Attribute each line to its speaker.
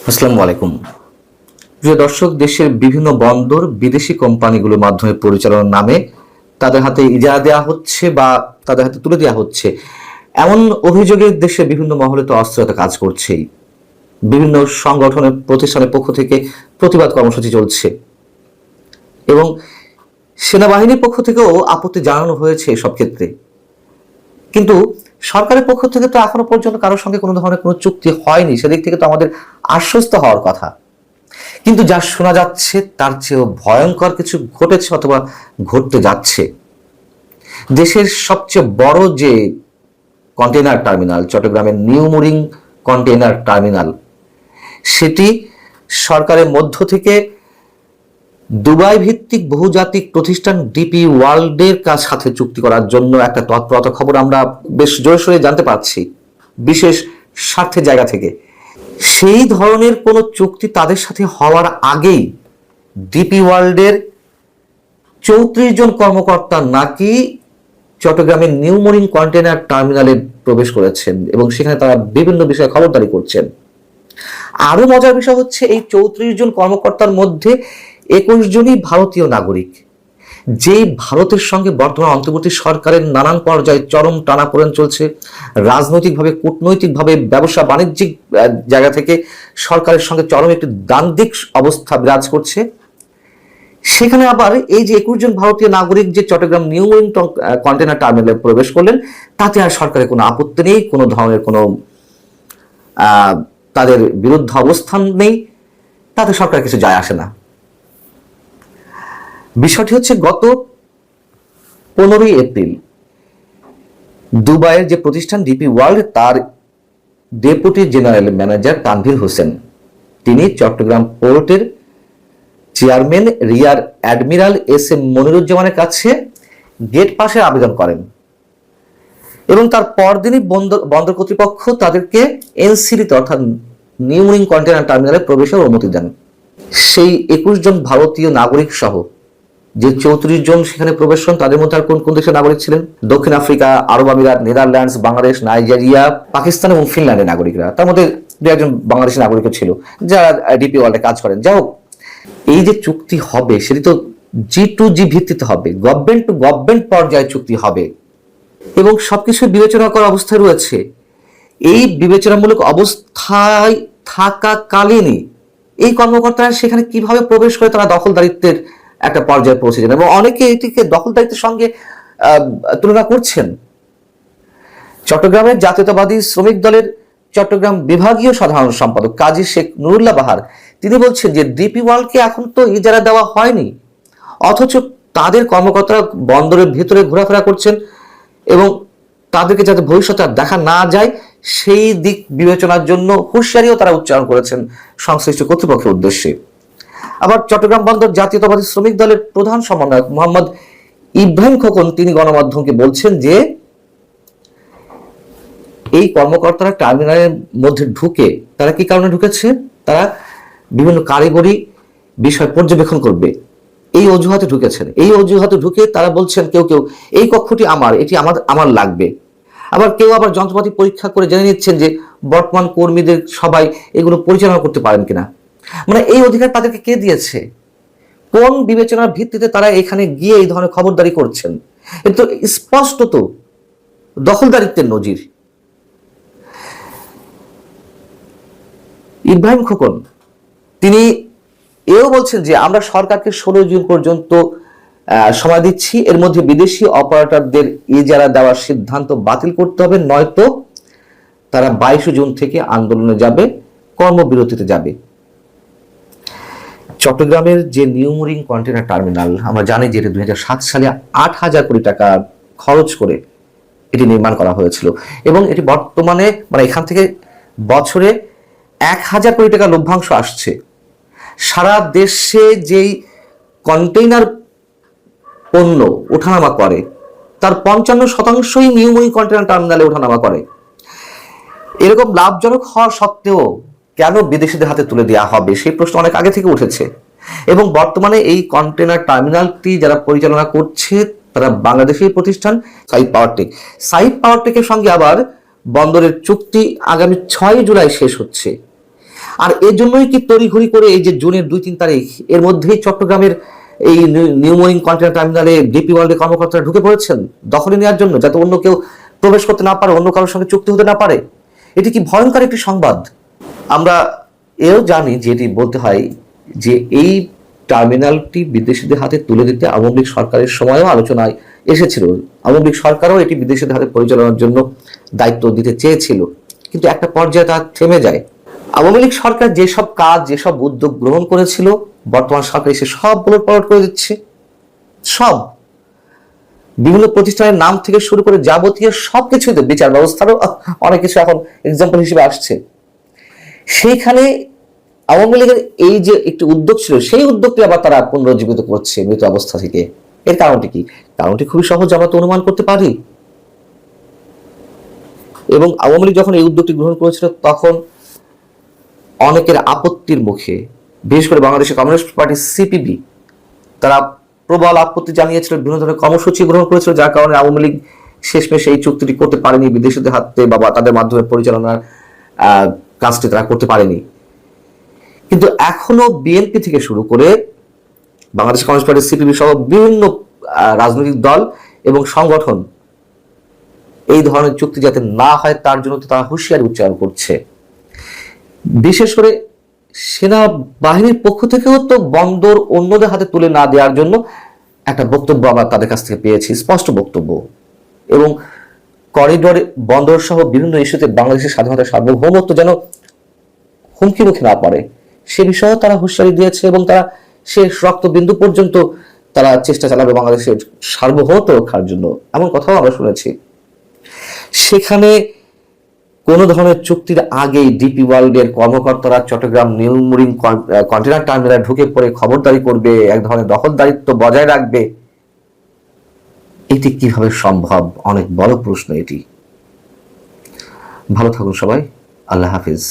Speaker 1: আসসালামু আলাইকুম। প্রিয় দর্শক, দেশের বিভিন্ন বন্দর বিদেশি কোম্পানিগুলোর মাধ্যমে পরিচালনার নামে তাদের হাতে ইজারা দেওয়া হচ্ছে বা তাদের হাতে তুলে দেওয়া হচ্ছে, এমন অভিযোগে দেশের বিভিন্ন মহলে তো অস্থিরতা কাজ করছেই। বিভিন্ন সংগঠনের প্রতিষ্ঠানের পক্ষ থেকে প্রতিবাদ কর্মসূচি চলছে এবং সেনাবাহিনীর পক্ষ থেকেও আপত্তি জানানো হয়েছে সব ক্ষেত্রে। কিন্তু সরকারের পক্ষ থেকে তো এখনো পর্যন্ত কারোর সঙ্গে কোনো ধরনের কোনো চুক্তি হয়নি, সেদিক থেকে তো আমাদের আশ্বস্ত হওয়ার কথা। কিন্তু যা শোনা যাচ্ছে তার চেয়েও ভয়ঙ্কর কিছু ঘটেছে অথবা ঘটতে যাচ্ছে। দেশের সবচেয়ে বড় যে কন্টেইনার টার্মিনাল, চট্টগ্রামের নিউ মুরিং কন্টেইনার টার্মিনাল, সেটি সরকারের মধ্য থেকে দুবাই ভিত্তিক বহুজাতিক প্রতিষ্ঠান ডিপি ওয়ার্ল্ডের সাথে চুক্তি করার জন্য একটা তৎপরতা খবর আমরা বেশ জোরে সোরে জানতে পারছি বিশেষ স্বার্থের জায়গা থেকে। সেই ধরনের কোনো চুক্তি তাদের সাথে হওয়ার আগেই ডিপি ওয়ার্ল্ডের 34 জন কর্মকর্তা নাকি চট্টগ্রামের নিউ মরিন কন্টেইনার টার্মিনালে প্রবেশ করেছেন এবং সেখানে তারা বিভিন্ন বিষয়ে খবরদারি করছেন। আরো মজার বিষয় হচ্ছে, এই 34 জন কর্মকর্তার মধ্যে 21 জনই ভারতীয় নাগরিক, যেই ভারতের সঙ্গে বর্তমান অন্তর্বর্তী সরকারের নানান পর্যায়ে চরম টানাপোড়েন চলছে। রাজনৈতিকভাবে, কূটনৈতিকভাবে, ব্যবসা বাণিজ্যিক জায়গা থেকে সরকারের সঙ্গে চরম একটি দ্বান্দ্বিক অবস্থা বিরাজ করছে। সেখানে আবার এই যে 21 জন ভারতীয় নাগরিক যে চট্টগ্রাম নিউ মরিন কন্টেইনার টার্মিনালে প্রবেশ করলেন, তাতে আর সরকারের কোনো আপত্তি নেই, কোনো ধরনের কোনো তাদের বিরুদ্ধে অবস্থান নেই, তাতে সরকার কিছু যায় আসে না। বিষয়টি হচ্ছে, গত 15 এপ্রিল দুবাইয়ের যে প্রতিষ্ঠান ডিপি ওয়ার্ল্ড, তার deputy general manager Tanvir Hossain, তিনি চট্টগ্রাম পোর্টের chairman rear admiral S M মনিরুজ্জামানের কাছে গেট পাসের আবেদন করেন এবং তার পরদিনই বন্দর কর্তৃপক্ষ তাদেরকে এনসিডিতে অর্থাৎ নিউ মরিন কন্টেইনার টার্মিনালে প্রবেশের অনুমতি দেন। সেই 21 জন ভারতীয় নাগরিক সহ যে 34 জন সেখানে প্রবেশ করেন, তাদের মধ্যে আর কোন কোন দেশের নাগরিক ছিলেন? দক্ষিণ আফ্রিকা, আরব আমিরাত, নেদারল্যান্ডস, বাংলাদেশ, নাইজেরিয়া, পাকিস্তান এবং ফিনল্যান্ডের নাগরিকরা। তার মধ্যে 2-1 বাংলাদেশি নাগরিকও ছিল যারা ডিপি ওয়ার্ল্ডে কাজ করেন। যাই হোক, এই যে চুক্তি হবে সেটি তো G2G ভিত্তিতে হবে, গভর্নমেন্ট টু গভর্নমেন্ট পর্যায়ে চুক্তি হবে এবং সবকিছু বিবেচনা করার অবস্থায় রয়েছে। এই বিবেচনামূলক অবস্থায় থাকাকালীনই এই কর্মকর্তারা সেখানে কিভাবে প্রবেশ করে তারা দখলদারিত্বের একটা পর্যায়ে পৌঁছে যান এবং অনেকে এটিকে দখলদারিত্বের সঙ্গে তুলনা করছেন। চট্টগ্রামের জাতীয়তাবাদী শ্রমিক দলের চট্টগ্রাম বিভাগীয় সাধারণ সম্পাদক কাজী শেখ নুরুল্লাহ বাহার, তিনি বলছেন যে ডিপি ওয়ার্ল্ডকে এখন তো ইজারা দেওয়া হয়নি, অথচ তাদের কর্মকর্তারা বন্দরের ভেতরে ঘোরাফেরা করছেন এবং তাদেরকে যাতে ভবিষ্যতে আর দেখা না যায় সেই দিক বিবেচনার জন্য হুঁশিয়ারিও তারা উচ্চারণ করেছেন সংশ্লিষ্ট কর্তৃপক্ষের উদ্দেশ্যে। আবার চট্টগ্রাম বন্দর জাতীয়তাবাদী শ্রমিক দলের প্রধান সমন্বয়ক মোহাম্মদ ইব্রাহিম খোকন, তিনি গণমাধ্যমকে বলছেন যে এই কর্মকর্তারা টার্মিনালের মধ্যে ঢুকে তারা কি কারণে ঢুকেছে, তারা বিভিন্ন কারিগরি বিষয় পর্যবেক্ষণ করবে, এই অজুহাতে ঢুকেছেন। এই অজুহাতে ঢুকে তারা বলছেন কেউ কেউ এই কক্ষটি আমার, এটি আমার লাগবে। আবার কেউ আবার যন্ত্রপাতি পরীক্ষা করে জেনে নিচ্ছেন যে বর্তমান কর্মীদের সবাই এগুলো পরিচালনা করতে পারেন কিনা। মানে এই অধিকার তাদেরকে কে দিয়েছে? কোন বিবেচনার ভিত্তিতে তারা এখানে গিয়ে এই ধরনের খবরদারি করছেন? এটা তো স্পষ্টত দখলদারিত্বের নজির। ইব্রাহিম খোকন তিনি এও বলছেন যে আমরা সরকারকে 16 জুন পর্যন্ত সময় দিচ্ছি, এর মধ্যে বিদেশি অপারেটরদের ইজারা দেওয়ার সিদ্ধান্ত বাতিল করতে হবে, নয়তো তারা 22 জুন থেকে আন্দোলনে যাবে, কর্মবিরতিতে যাবে। চট্টগ্রামের যে নিউ মরিন কন্টেইনার টার্মিনাল, আমরা জানি যে 2007 সালে 8,000 কোটি টাকা খরচ করে এটি নির্মাণ করা হয়েছিল এবং এটি বর্তমানে এখান থেকে বছরে 1,000 কোটি টাকা লভ্যাংশ আসছে। সারা দেশে যেই কন্টেইনার পণ্য ওঠানামা করে তার 55% নিউ মরিন কন্টেইনার টার্মিনালে ওঠানামা করে। এরকম লাভজনক হওয়া সত্ত্বেও কেন বিদেশিদের হাতে তুলে দেওয়া হবে, সেই প্রশ্ন অনেক আগে থেকে উঠেছে এবং বর্তমানে এই কন্টেইনার টার্মিনালটি যারা পরিচালনা করছে তারা বাংলাদেশি প্রতিষ্ঠান সাইফ পাওয়ারটেক। সাইফ পাওয়ারটেকের সঙ্গে আবার বন্দরের চুক্তি আগামী 6 জুলাই শেষ হচ্ছে। আর এর জন্যই কি তড়িঘড়ি করে এই যে জুনের 2-3 তারিখ এর মধ্যেই চট্টগ্রামের এই নিউ মরিন কন্টেনার টার্মিনালে ডিপি ওয়ার্ল্ডের কর্মকর্তারা ঢুকে পড়েছেন দখলে নেওয়ার জন্য, যাতে অন্য কেউ প্রবেশ করতে না পারে, অন্য কারোর সঙ্গে চুক্তি হতে না পারে। এটি কি ভয়ঙ্কর একটি সংবাদ। আমরা এও জানি যে এটি বলতে হয় যে এই টার্মিনালটি বিদেশিদের হাতে তুলে দিতে আওয়ামী লীগ সরকারের সময়ও আলোচনায় এসেছিল। আওয়ামী লীগ সরকারও এটি বিদেশিদের হাতে পরিচালনার জন্য দায়িত্ব দিতে চেয়েছিল, কিন্তু একটা পর্যায়ে তা থেমে যায়। আওয়ামী লীগ সরকার যেসব কাজ, যেসব উদ্যোগ গ্রহণ করেছিল, বর্তমান সরকার এসে সব পুনর্পালট করে দিচ্ছে। সব বিভিন্ন প্রতিষ্ঠানের নাম থেকে শুরু করে যাবতীয় সবকিছুতে, বিচার ব্যবস্থারও অনেক কিছু এখন এক্সাম্পল হিসেবে আসছে। সেইখানে আওয়ামী লীগের এই যে একটি উদ্যোগ ছিল, সেই উদ্যোগটি আবার তারা পুনরুজ্জীবিত করছে মৃত অবস্থা থেকে। এর কারণটি কি? কারণটি খুবই সহজ, আমরা তো অনুমান করতে পারি। এবং আওয়ামী লীগ যখন এই উদ্যোগটি গ্রহণ করেছিল তখন অনেকের আপত্তির মুখে, বিশেষ করে বাংলাদেশের কমিউনিস্ট পার্টি সিপিবি, তারা প্রবল আপত্তি জানিয়েছিল, বিভিন্ন ধরনের কর্মসূচি গ্রহণ করেছিল, যার কারণে আওয়ামী লীগ শেষমেশ এই চুক্তিটি করতে পারেনি, বিদেশিদের হাতে বা তাদের মাধ্যমে পরিচালনার কাজটি তারা করতে পারেনি। কিন্তু এখনো বিএনপি থেকে শুরু করে বাংলাদেশ কমিউনিস্ট পার্টি সিপিবি সহ বিভিন্ন রাজনৈতিক দল এবং সংগঠন এই ধরনের চুক্তি যাতে না হয় তার জন্য তো তারা হুঁশিয়ারি উচ্চারণ করছে। বিশেষ করে সেনাবাহিনীর পক্ষ থেকেও তো বন্দর অন্যদের হাতে তুলে না দেওয়ার জন্য একটা বক্তব্য আমরা তাদের কাছ থেকে পেয়েছি, স্পষ্ট বক্তব্য। এবং করিডোর বন্দর সহ বিভিন্ন ইস্যুতে বাংলাদেশের স্বাধীনতা সার্বভৌমত্ব যেন হুমকি মুখে না পড়ে সে বিষয়েও তারা হুঁশিয়ারি দিয়েছে, এবং তারা শেষ রক্তবিন্দু পর্যন্ত তারা চেষ্টা চালাবে বাংলাদেশের সার্বভৌমত্ব রক্ষার জন্য, এমন কথাও আমরা শুনেছি। সেখানে কোন ধরনের চুক্তির আগেই ডিপি ওয়ার্ল্ডের কর্মকর্তারা চট্টগ্রাম নিউ মরিন কন্টেনার টার্মিনালে ঢুকে পড়ে খবরদারি করবে, এক ধরনের দখলদারিত্ব বজায় রাখবে, এটি কিভাবে সম্ভব? অনেক বড় প্রশ্ন এটি। ভালো থাকুন সবাই, আল্লাহ হাফিজ।